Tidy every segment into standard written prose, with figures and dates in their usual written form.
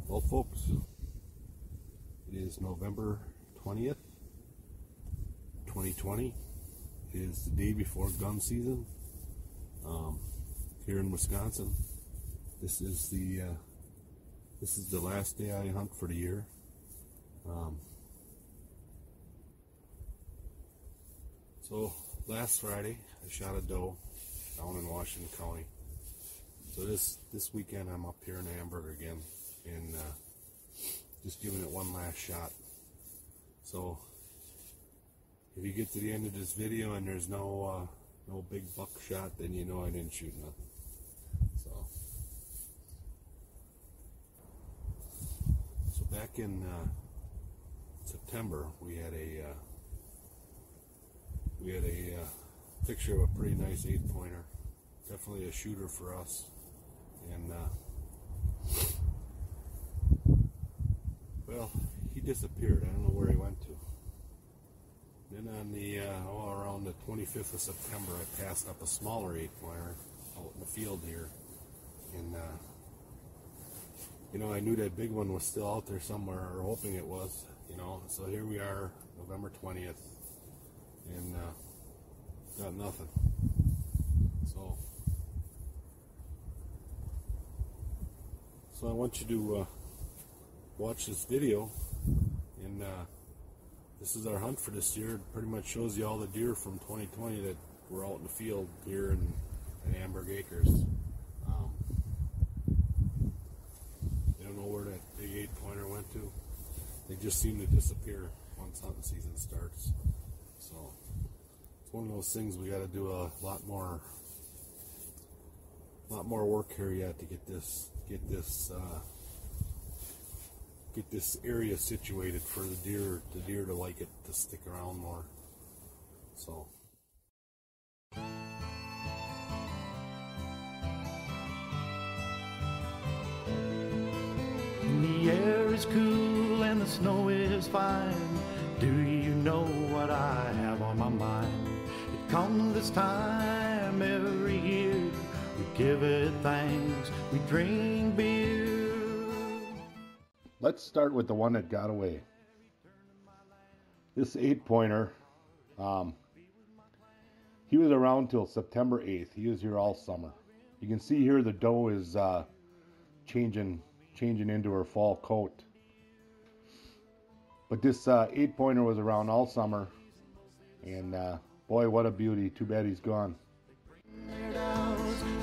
Well, folks, it is November 20th, 2020. It is the day before gun season here in Wisconsin. This is the last day I hunt for the year. So last Friday I shot a doe down in Washington County. So this weekend I'm up here in Amberg again and just giving it one last shot. So if you get to the end of this video and there's no big buck shot, then you know I didn't shoot nothing. So back in September we had a picture of a pretty nice 8-pointer, definitely a shooter for us, and well, he disappeared. I don't know where he went to. Then on the around the 25th of September, I passed up a smaller 8-pointer out in the field here, and you know, I knew that big one was still out there somewhere, or hoping it was, you know. So here we are, November 20th, and got nothing. So I want you to watch this video, and this is our hunt for this year. It pretty much shows you all the deer from 2020 that were out in the field here in Amberg Acres. I don't know where that big 8-pointer went to. They just seem to disappear once hunting season starts. So it's one of those things we got to do a lot more work here yet to get this area situated for the deer to like it, to stick around more. So the air is cool and the snow is fine. Do you know what I have on my mind? It comes this time every year. We give it thanks, we drink beer. let's start with the one that got away. This 8-pointer, he was around till September 8th. He was here all summer. You can see here the doe is changing into her fall coat. But this 8-pointer was around all summer, and boy, what a beauty. Too bad he's gone.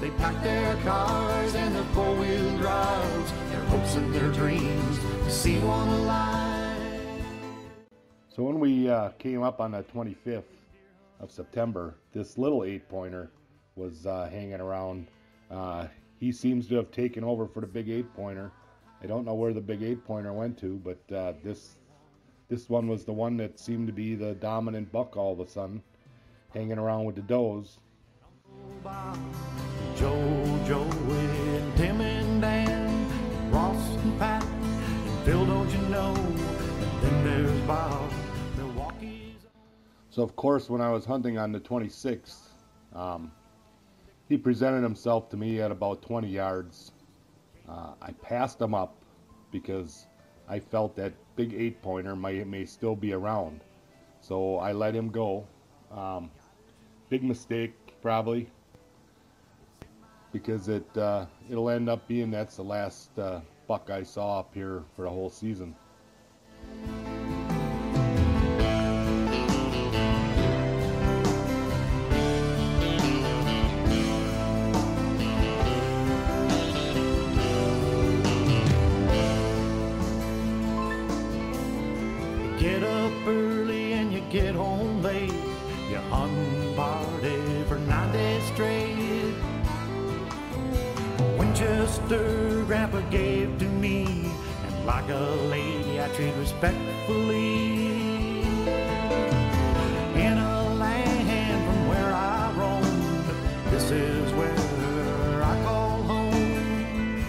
They pack their cars and their four-wheel drives, their hopes and their dreams to see one alive. So when we came up on the 25th of September, this little 8-pointer was hanging around. He seems to have taken over for the big 8-pointer. I don't know where the big 8-pointer went to, but this one was the one that seemed to be the dominant buck all of a sudden, hanging around with the does. Joe and Tim and Dan, Ross and Pat, and Phil, don't you know? And then there's Bob, Milwaukee's. So of course, when I was hunting on the 26th, he presented himself to me at about 20 yards. I passed him up because I felt that big 8-pointer may still be around. So I let him go. Big mistake, probably, because it'll end up being that's the last buck I saw up here for the whole season. You get up early and you get home late. You hunt party for 9 days straight. Winchester Grandpa gave to me, and like a lady I treat respectfully. In a land from where I roamed, this is where I call home.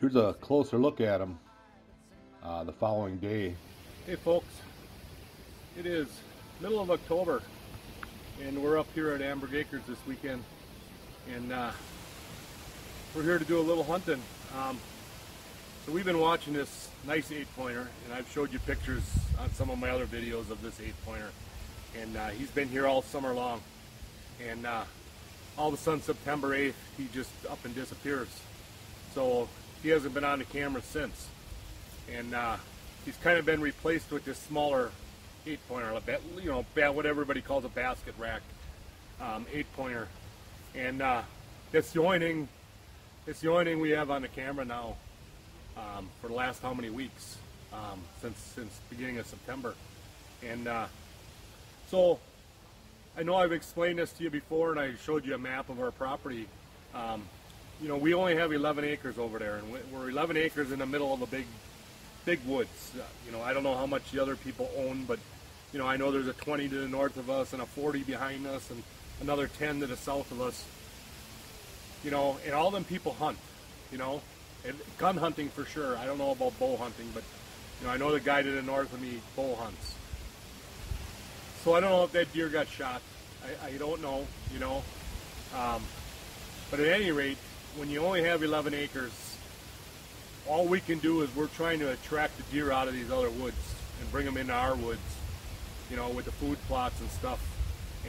Here's a closer look at him the following day. Hey folks, it is middle of October and we're up here at Amberg Acres this weekend, and we're here to do a little hunting. So we've been watching this nice 8-pointer, and I've showed you pictures on some of my other videos of this 8-pointer. And he's been here all summer long. And all of a sudden, September 8th, he just up and disappears. So he hasn't been on the camera since. And he's kind of been replaced with this smaller 8-pointer, you know, what everybody calls a basket rack 8-pointer. And that's the only thing. It's the only thing we have on the camera now for the last how many weeks since beginning of September. And so I know I've explained this to you before, and I showed you a map of our property. You know, we only have 11 acres over there, and we're 11 acres in the middle of a big woods. You know, I don't know how much the other people own, but you know, I know there's a 20 to the north of us and a 40 behind us and another 10 to the south of us. You know, and all them people hunt, you know, and gun hunting for sure. I don't know about bow hunting, but you know, I know the guy to the north of me bow hunts. So I don't know if that deer got shot. I don't know, you know. But at any rate, when you only have 11 acres, all we can do is we're trying to attract the deer out of these other woods and bring them into our woods, you know, with the food plots and stuff.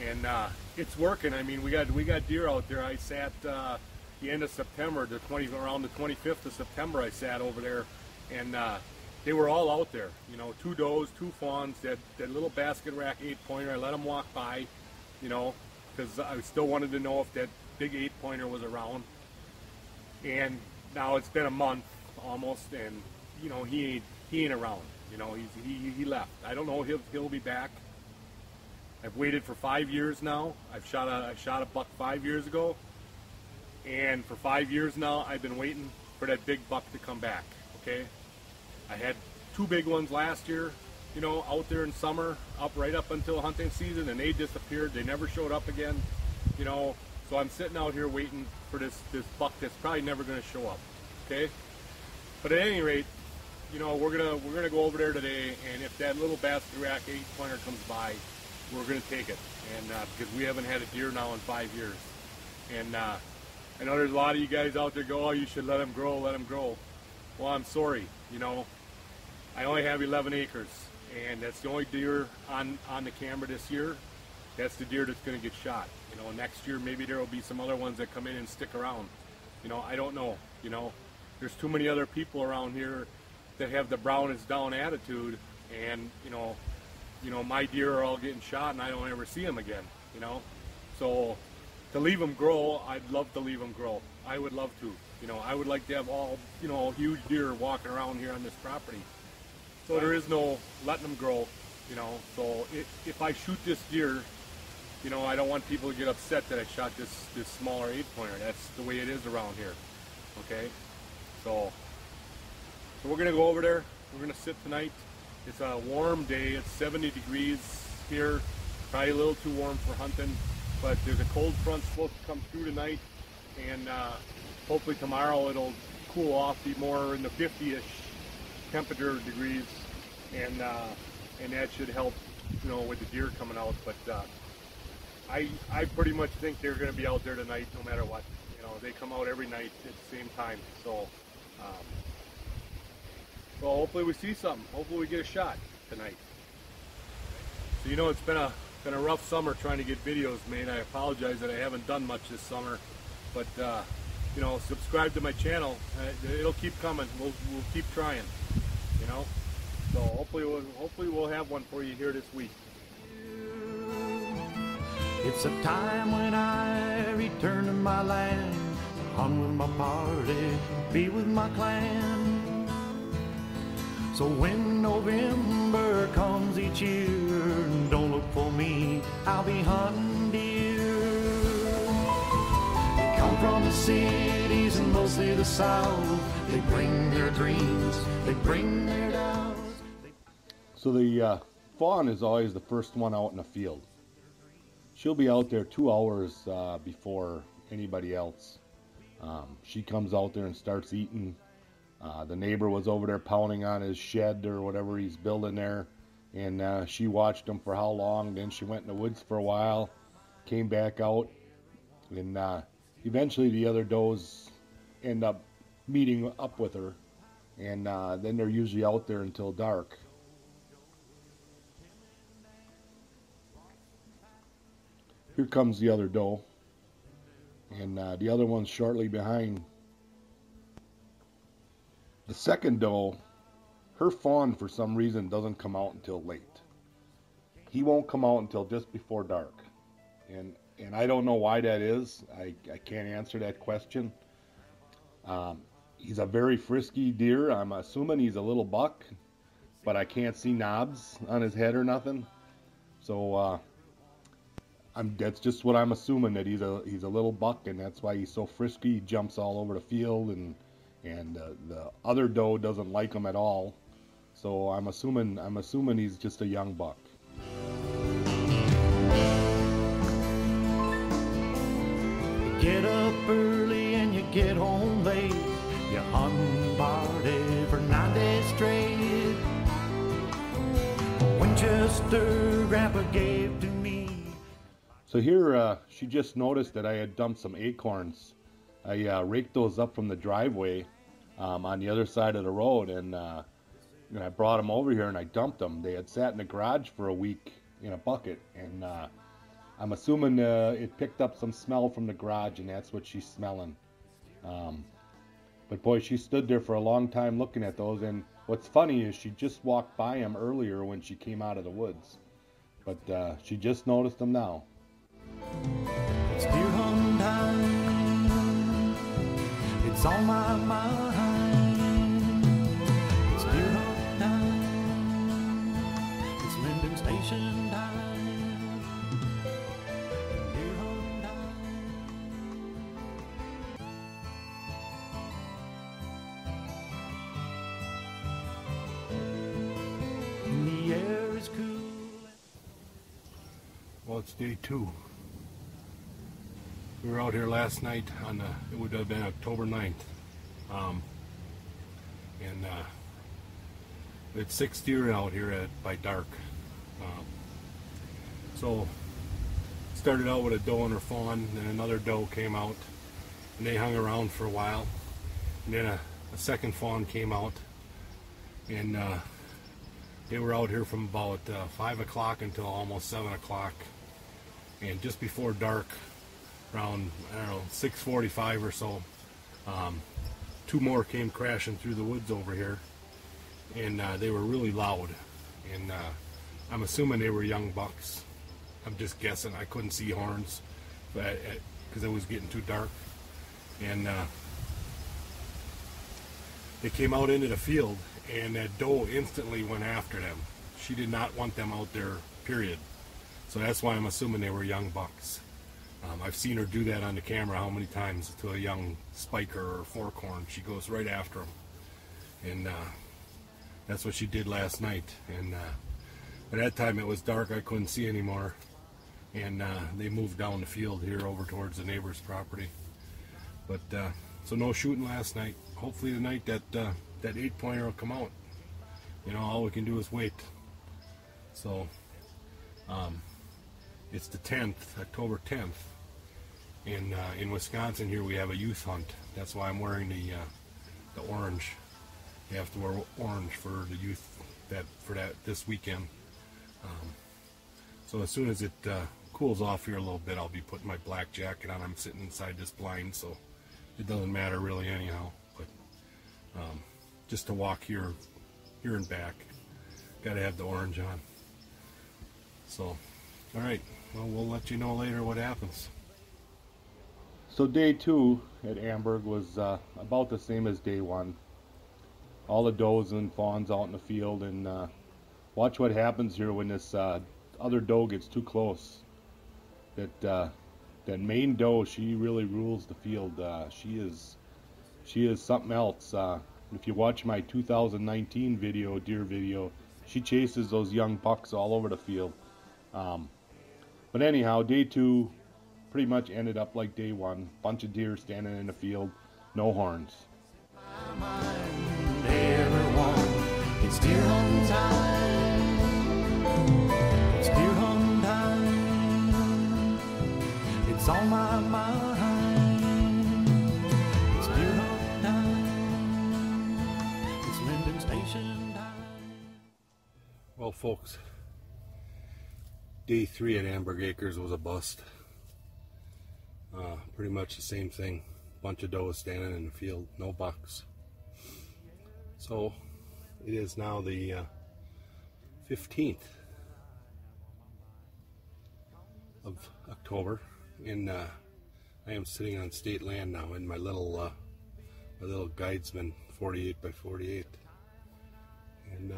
And it's working. I mean, we got deer out there. I sat the end of September, around the 25th of September, I sat over there, and they were all out there. You know, 2 does, 2 fawns, that little basket rack 8-pointer. I let them walk by, you know, because I still wanted to know if that big 8-pointer was around. And now it's been a month almost, and you know, he ain't around. You know, he left. I don't know if he'll be back. I've waited for 5 years now. I shot a buck 5 years ago, and for 5 years now I've been waiting for that big buck to come back. Okay, I had 2 big ones last year, you know, out there in summer, right up until hunting season, and they disappeared. They never showed up again, you know. So I'm sitting out here waiting for this buck that's probably never going to show up. Okay, but at any rate, you know, we're gonna go over there today, and if that little basket rack 8-pointer comes by, we're going to take it, and because we haven't had a deer now in 5 years. And I know there's a lot of you guys out there go, oh, you should let him grow, let him grow. Well, I'm sorry, you know, I only have 11 acres, and that's the only deer on the camera this year. That's the deer that's going to get shot. You know, next year maybe there will be some other ones that come in and stick around. You know, I don't know. You know, there's too many other people around here that have the brown is down attitude, and you know, my deer are all getting shot, and I don't ever see them again. You know, so to leave them grow, I'd love to leave them grow. I would love to. You know, I would like to have all, you know, huge deer walking around here on this property. So there is no letting them grow. You know, so if I shoot this deer, you know, I don't want people to get upset that I shot this smaller 8-pointer. That's the way it is around here. Okay, so we're gonna go over there. We're gonna sit tonight. It's a warm day. It's 70 degrees here. Probably a little too warm for hunting, but there's a cold front supposed to come through tonight, and hopefully tomorrow it'll cool off, be more in the 50-ish temperature degrees, and that should help, you know, with the deer coming out. But I pretty much think they're going to be out there tonight no matter what. You know, they come out every night at the same time. So hopefully we see something. Hopefully we get a shot tonight. So you know, it's been a rough summer trying to get videos made. I apologize that I haven't done much this summer, but you know, subscribe to my channel. It'll keep coming. We'll keep trying. You know, so hopefully we'll have one for you here this week. It's a time when I return to my land, hunt with my party, be with my clan. So when November comes each year, don't look for me, I'll be hunting deer. They come from the cities and mostly the south. They bring their dreams, they bring their doubts. So the fawn is always the first one out in the field. She'll be out there 2 hours before anybody else. She comes out there and starts eating. The neighbor was over there pounding on his shed or whatever he's building there, and she watched him for how long. Then she went in the woods for a while, came back out, and eventually the other does end up meeting up with her, and then they're usually out there until dark. Here comes the other doe, and the other one's shortly behind. The second doe, her fawn for some reason doesn't come out until late. He won't come out until just before dark, and I don't know why that is. I can't answer that question. He's a very frisky deer. I'm assuming he's a little buck, but I can't see knobs on his head or nothing. So that's just what I'm assuming, that he's a little buck, and that's why he's so frisky. He jumps all over the field, and the other doe doesn't like him at all. So I'm assuming he's just a young buck. Get up early and you get home late. You unbarred for 9 days straight. Winchester Grandpa gave to me. So here, she just noticed that I had dumped some acorns. I raked those up from the driveway on the other side of the road, and I brought them over here and I dumped them. They had sat in the garage for a week in a bucket, and I'm assuming it picked up some smell from the garage, and that's what she's smelling. But boy, she stood there for a long time looking at those, and what's funny is she just walked by them earlier when she came out of the woods. But she just noticed them now. It's deer hunt time. It's on my mind. It's deer hunt time. It's Linden Station time. Deer hunt time. The air is cool. Well, it's day 2. We were out here last night on it would have been October 9th. We had 6 deer out here by dark. So started out with a doe and her fawn, then another doe came out, and they hung around for a while. And then a second fawn came out, and they were out here from about 5 o'clock until almost 7 o'clock. And just before dark, around, I don't know, 6:45 or so, 2 more came crashing through the woods over here, and they were really loud, and I'm assuming they were young bucks. I'm just guessing. I couldn't see horns because it was getting too dark, and they came out into the field, and that doe instantly went after them. She did not want them out there, period. So that's why I'm assuming they were young bucks. I've seen her do that on the camera how many times to a young spiker or forkhorn. She goes right after them, and that's what she did last night. And by that time it was dark, I couldn't see anymore, and they moved down the field here over towards the neighbor's property. But so no shooting last night. Hopefully tonight that 8-pointer will come out. You know, all we can do is wait. So it's the 10th, October 10th, and in Wisconsin here we have a youth hunt. That's why I'm wearing the orange. You have to wear orange for the youth this weekend. So as soon as it cools off here a little bit, I'll be putting my black jacket on. I'm sitting inside this blind, so it doesn't matter really anyhow. But just to walk here and back, got to have the orange on. So, all right. Well, we'll let you know later what happens. So day 2 at Amberg was about the same as day 1. All the does and fawns out in the field, and watch what happens here when this other doe gets too close. That main doe, she really rules the field. She is something else. If you watch my 2019 deer video, she chases those young bucks all over the field. But anyhow, day 2 pretty much ended up like day 1. Bunch of deer standing in the field, no horns. Everyone, it's deer hunt time. It's deer hunt time. It's on my mind. It's deer hunt time. It's vacation time. Well, folks, day 3 at Amberg Acres was a bust. Pretty much the same thing. Bunch of does standing in the field, no bucks. So it is now the 15th of October, and I am sitting on state land now in my little guidesman 48 by 48, and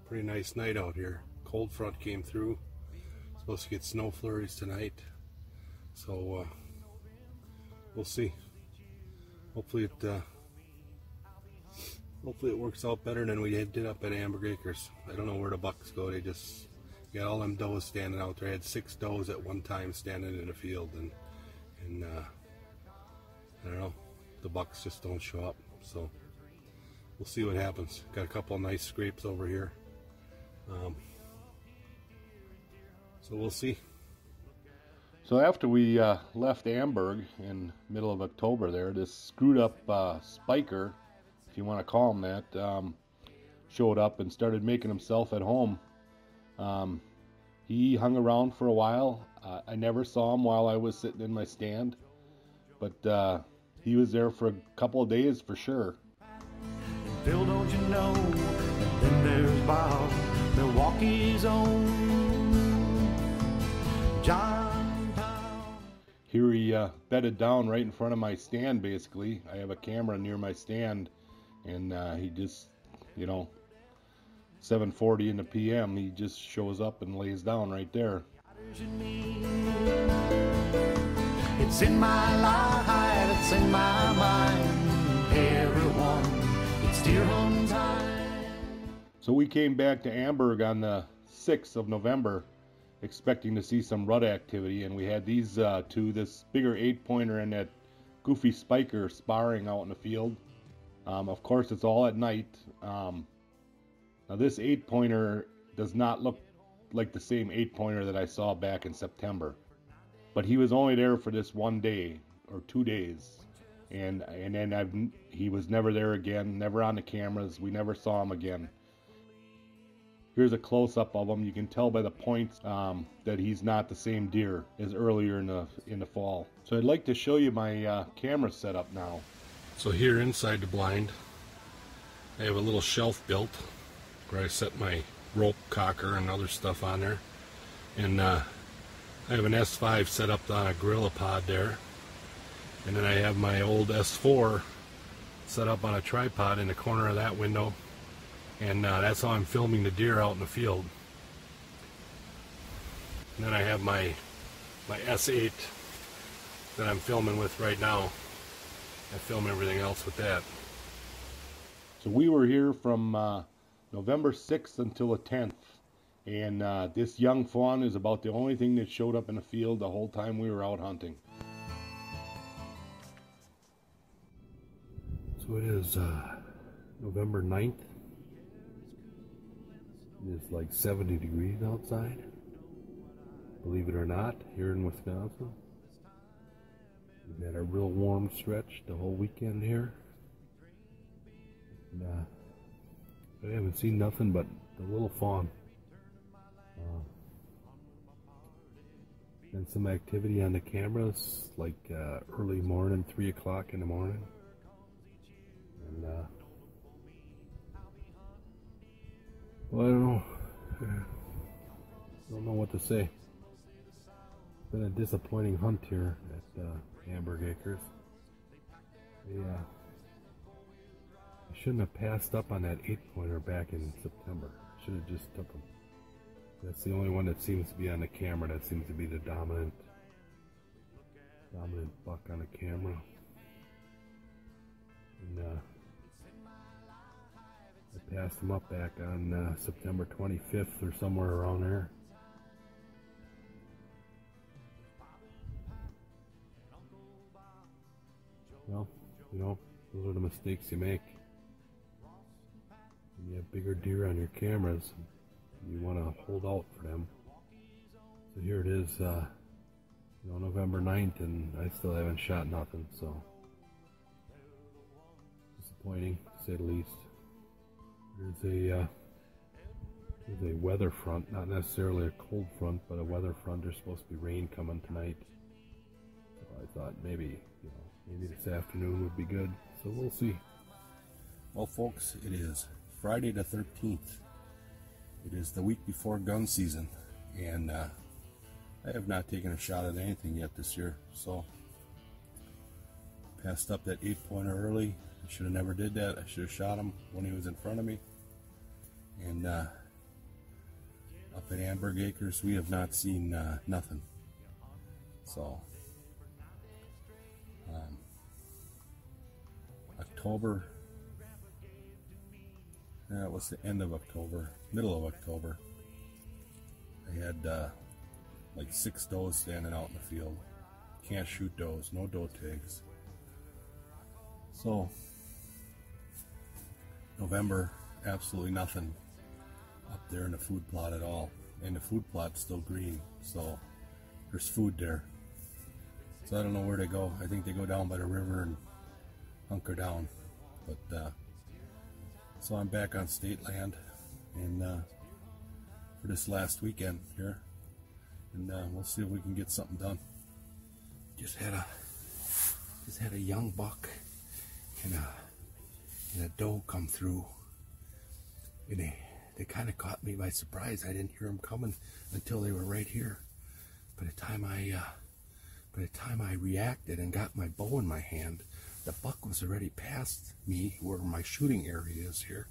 pretty nice night out here. Cold front came through. Supposed to get snow flurries tonight, so we'll see. Hopefully it works out better than we did up at Amberg Acres. I don't know where the bucks go. They just got all them does standing out there. I had 6 does at one time standing in the field, and I don't know. The bucks just don't show up. So we'll see what happens. Got a couple of nice scrapes over here. So we'll see. So after we left Amberg in middle of October there, this screwed up spiker, if you want to call him that, showed up and started making himself at home. He hung around for a while. I never saw him while I was sitting in my stand, but he was there for a couple of days for sure. And Phil, don't you know? And then there's Bob, Milwaukee's own John Town. Here he bedded down right in front of my stand, basically. I have a camera near my stand, and he just, 7:40 in the PM, he just shows up and lays down right there. It's in my life, it's in my mind, everyone, it's deer hunting time. So we came back to Amberg on the 6th of November, expecting to see some rut activity, and we had these two, this bigger 8-pointer and that goofy spiker, sparring out in the field. Of course, it's all at night. Now this 8-pointer does not look like the same 8-pointer that I saw back in September, but he was only there for this 1 day or 2 days, and then he was never there again, never on the cameras. We never saw him again. Here's a close-up of him. You can tell by the points that he's not the same deer as earlier in the fall. So I'd like to show you my camera setup now. So here inside the blind, I have a little shelf built where I set my rope cocker and other stuff on there, and I have an S5 set up on a gorilla pod there, and then I have my old S4 set up on a tripod in the corner of that window, and that's how I'm filming the deer out in the field. And then I have my S8 that I'm filming with right now. I film everything else with that. So we were here from November 6th until the 10th, and this young fawn is about the only thing that showed up in the field the whole time we were out hunting. So it is November 9th. It's like 70 degrees outside, believe it or not, here in Wisconsin. We've had a real warm stretch the whole weekend here. And, I haven't seen nothing but the little fawn. And some activity on the cameras, like early morning, 3 o'clock in the morning. And well, I don't know what to say. It's been a disappointing hunt here at Amberg Acres. I shouldn't have passed up on that 8-pointer back in September. Should have just took him. That's the only one that seems to be on the camera. That seems to be the dominant buck on the camera. And I passed him up back on September 25th or somewhere around there. Well, those are the mistakes you make. When you have bigger deer on your cameras, you want to hold out for them. So here it is, November 9th, and I still haven't shot nothing, so disappointing, to say the least. There's a weather front, not necessarily a cold front, but a weather front. There's supposed to be rain coming tonight. So I thought maybe this afternoon would be good. So we'll see. Well, folks, it is Friday the 13th. It is the week before gun season, and I have not taken a shot at anything yet this year. So passed up that 8-pointer early. I should have never did that. I should have shot him when he was in front of me. And up at Amberg Acres, we have not seen nothing. So October, it was the end of October, middle of October. I had like 6 does standing out in the field. Can't shoot does, no doe tags. So November, absolutely nothing up there in the food plot at all, and the food plot's still green, so there's food there. So I don't know where they go. I think they go down by the river and hunker down. But so I'm back on state land, and for this last weekend here, and we'll see if we can get something done. Just had a young buck and a doe come through, and they kind of caught me by surprise. I didn't hear them coming until they were right here. By the time I reacted and got my bow in my hand, the buck was already past me where my shooting area is here.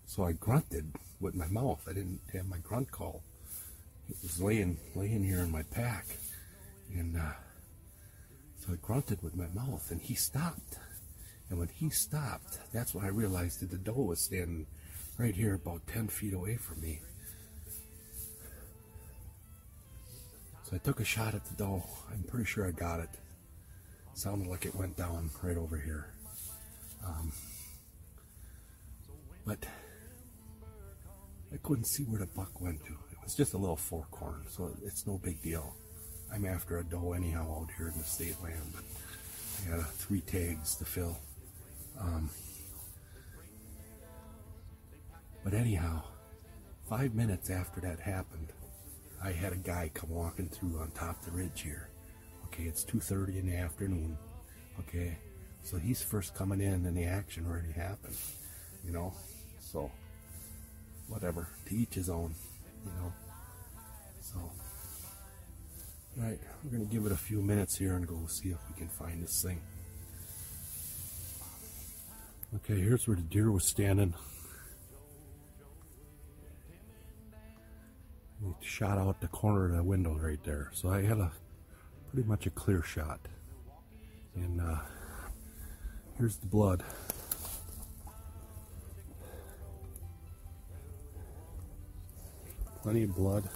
So I grunted with my mouth. I didn't have my grunt call. It was laying here in my pack, and so I grunted with my mouth, and he stopped. And when he stopped, that's when I realized that the doe was standing right here about 10 feet away from me. So I took a shot at the doe. I'm pretty sure I got it. Sounded like it went down right over here. But I couldn't see where the buck went to. It was just a little forkhorn, so it's no big deal. I'm after a doe anyhow out here in the state land, but I got 3 tags to fill. But anyhow, 5 minutes after that happened, I had a guy come walking through on top of the ridge here. Okay, it's 2:30 in the afternoon. Okay, so he's first coming in and the action already happened, you know. So, whatever, to each his own, you know. So, alright, we're going to give it a few minutes here and go see if we can find this thing. Okay, here's where the deer was standing. He shot out the corner of the window right there. So I had pretty much a clear shot. And here's the blood. Plenty of blood.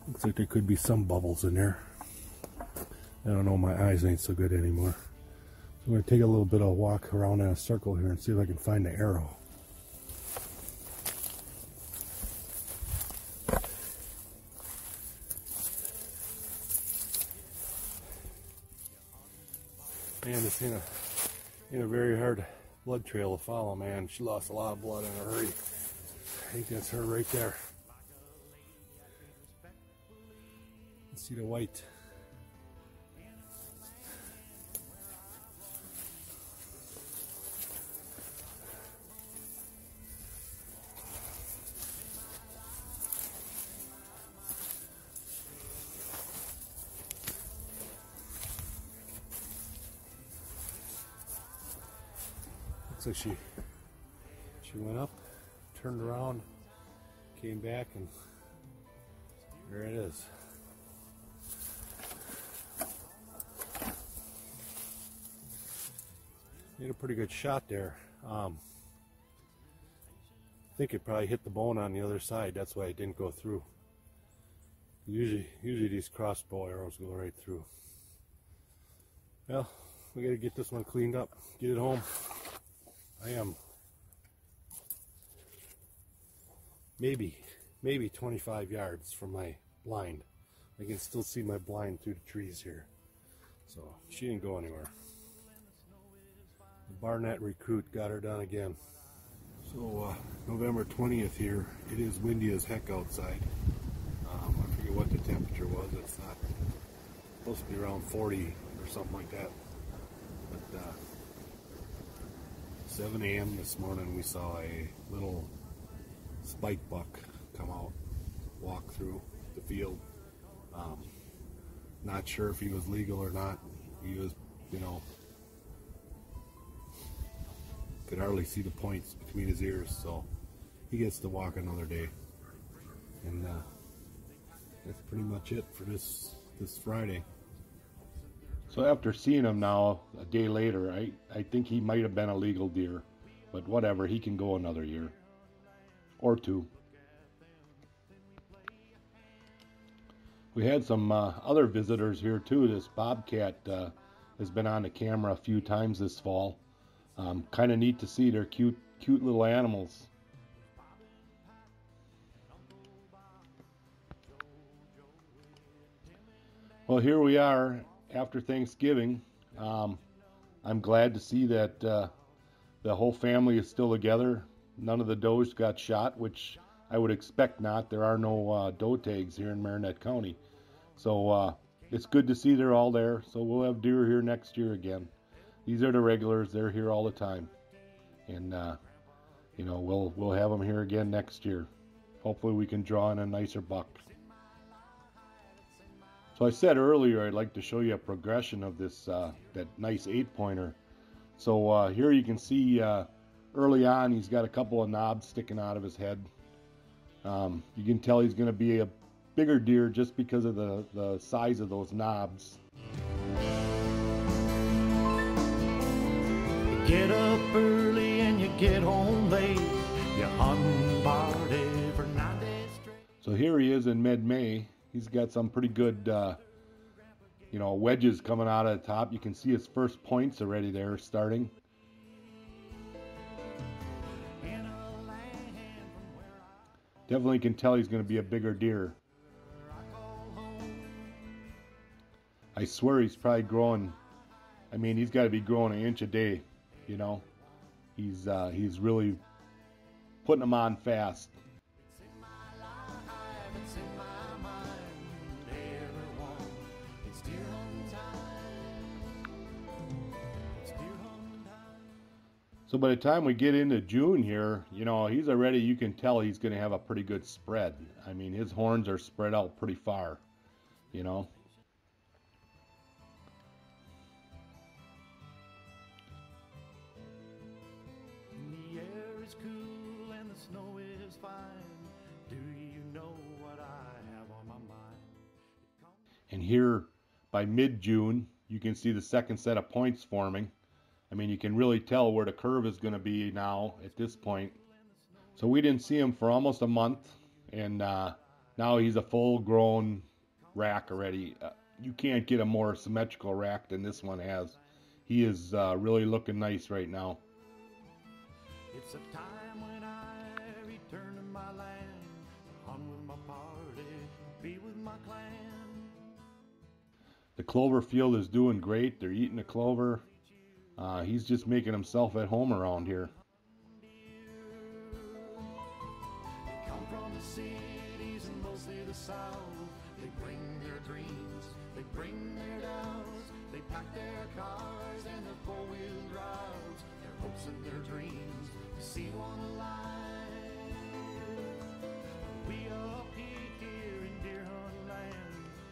Looks like there could be some bubbles in there. I don't know, my eyes ain't so good anymore. So I'm going to take a little bit of a walk around in a circle here and see if I can find the arrow. Man, this ain't a very hard blood trail to follow, man. She lost a lot of blood in a hurry. I think that's her right there. See the white. Looks like she went up, turned around, came back, and there it is. Made a pretty good shot there. I think it probably hit the bone on the other side. That's why it didn't go through. Usually these crossbow arrows go right through. Well, we gotta get this one cleaned up, get it home. I am maybe 25 yards from my blind. I can still see my blind through the trees here. So she didn't go anywhere. The Barnett recruit got her done again. So November 20th here, it is windy as heck outside. I forget what the temperature was. It's not supposed to be around 40 or something like that. But 7 a.m. this morning we saw a little spike buck come out, walk through the field. Not sure if he was legal or not. He was, you know, could hardly see the points between his ears, so he gets to walk another day. And that's pretty much it for this Friday. So after seeing him now a day later, I think he might have been a legal deer, but whatever, he can go another year or two. We had some other visitors here too. This bobcat has been on the camera a few times this fall. Kind of neat to see. They're cute little animals. Well, here we are after Thanksgiving. I'm glad to see that the whole family is still together. None of the does got shot, which I would expect not. There are no doe tags here in Marinette County. So it's good to see they're all there. So we'll have deer here next year again. These are the regulars. They're here all the time. And, you know, we'll have them here again next year. Hopefully we can draw in a nicer buck. So I said earlier I'd like to show you a progression of this that nice 8-pointer. So here you can see early on he's got a couple of knobs sticking out of his head. You can tell he's going to be a bigger deer just because of the size of those knobs. You get up early and you get home late. You unbarred for 9 days straight. So here he is in mid-May. He's got some pretty good, you know, wedges coming out of the top. You can see his first points already there starting. Definitely can tell he's going to be a bigger deer. I swear he's probably growing. I mean, he's got to be growing an inch a day. You know, he's really putting them on fast. So by the time we get into June here, you know, he's already, you can tell he's going to have a pretty good spread. I mean, his horns are spread out pretty far, you know. The air is cool and the snow is fine. Do you know what I have on my mind? And here by mid-June, you can see the second set of points forming. I mean, you can really tell where the curve is going to be now at this point. So we didn't see him for almost a month, and now he's a full-grown rack already. You can't get a more symmetrical rack than this one has. He is really looking nice right now. It's a time when I return to my land, hunt with my party, be with my clan. The clover field is doing great. They're eating the clover. He's just making himself at home around here. They come from the cities and mostly the south. They bring their dreams, they bring their doubts. They pack their cars and their four-wheel drives, their hopes and their dreams to see one alive. We up here in deer hunt land,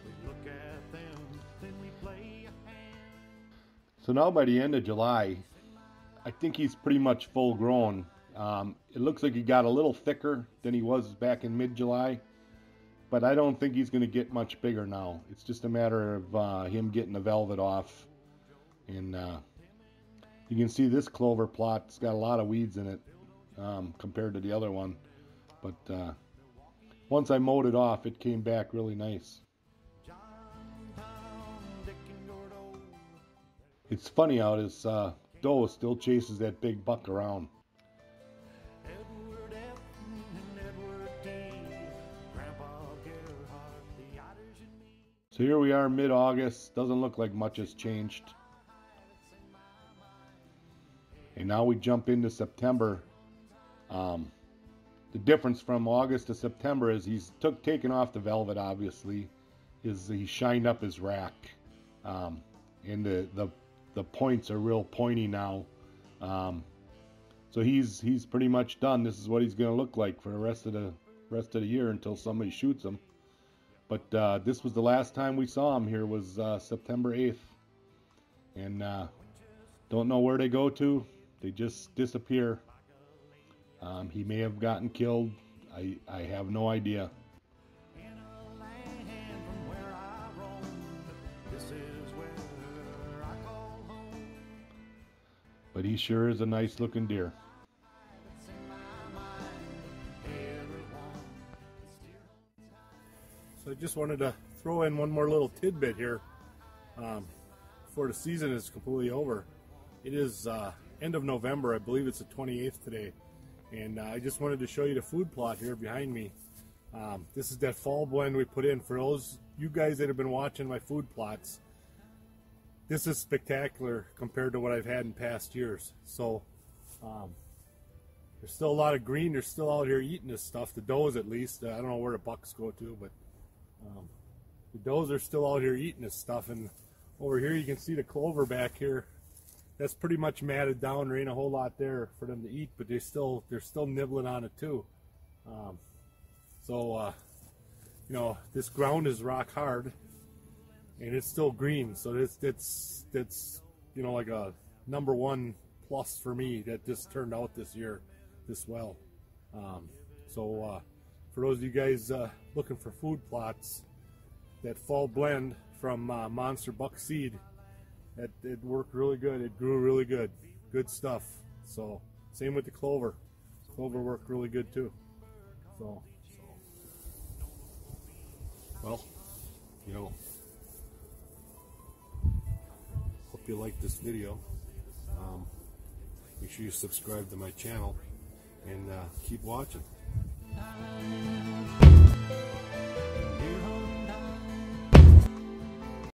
we look at them, then we play a hand. So now by the end of July, I think he's pretty much full grown. It looks like he got a little thicker than he was back in mid-July, but I don't think he's going to get much bigger now. It's just a matter of him getting the velvet off. And you can see this clover plot's got a lot of weeds in it compared to the other one. But once I mowed it off, it came back really nice. It's funny how this doe still chases that big buck around. Edward F. and Edward D. Grandpa Gerhardt, the Otters and me. So here we are mid-August. Doesn't look like much has changed. And now we jump into September. The difference from August to September is he's taken off the velvet, obviously. He shined up his rack. And the points are real pointy now. So he's pretty much done. This is what he's going to look like for the rest of the year until somebody shoots him. But this was the last time we saw him here, was September 8th. And don't know where they go to. They just disappear. He may have gotten killed. I have no idea. In a land from where I roamed, this is where I call home. But he sure is a nice looking deer. It's in my mind, everyone. So I just wanted to throw in one more little tidbit here before the season is completely over. It is end of November. I believe it's the 28th today. And I just wanted to show you the food plot here behind me. This is that fall blend we put in. For those you guys that have been watching my food plots, this is spectacular compared to what I've had in past years. So there's still a lot of green. They're still out here eating this stuff. The does, at least. I don't know where the bucks go to, but the does are still out here eating this stuff. And over here you can see the clover back here. That's pretty much matted down. There ain't a whole lot there for them to eat, but they're still nibbling on it too. You know, this ground is rock hard, and it's still green. So that's you know, like a #1 plus for me that this turned out this year this well. For those of you guys looking for food plots, that fall blend from Monster Buck Seed, it worked really good. It grew really good. Good stuff. So same with the clover. Clover worked really good too. So well, you know, hope you like this video. Make sure you subscribe to my channel and keep watching.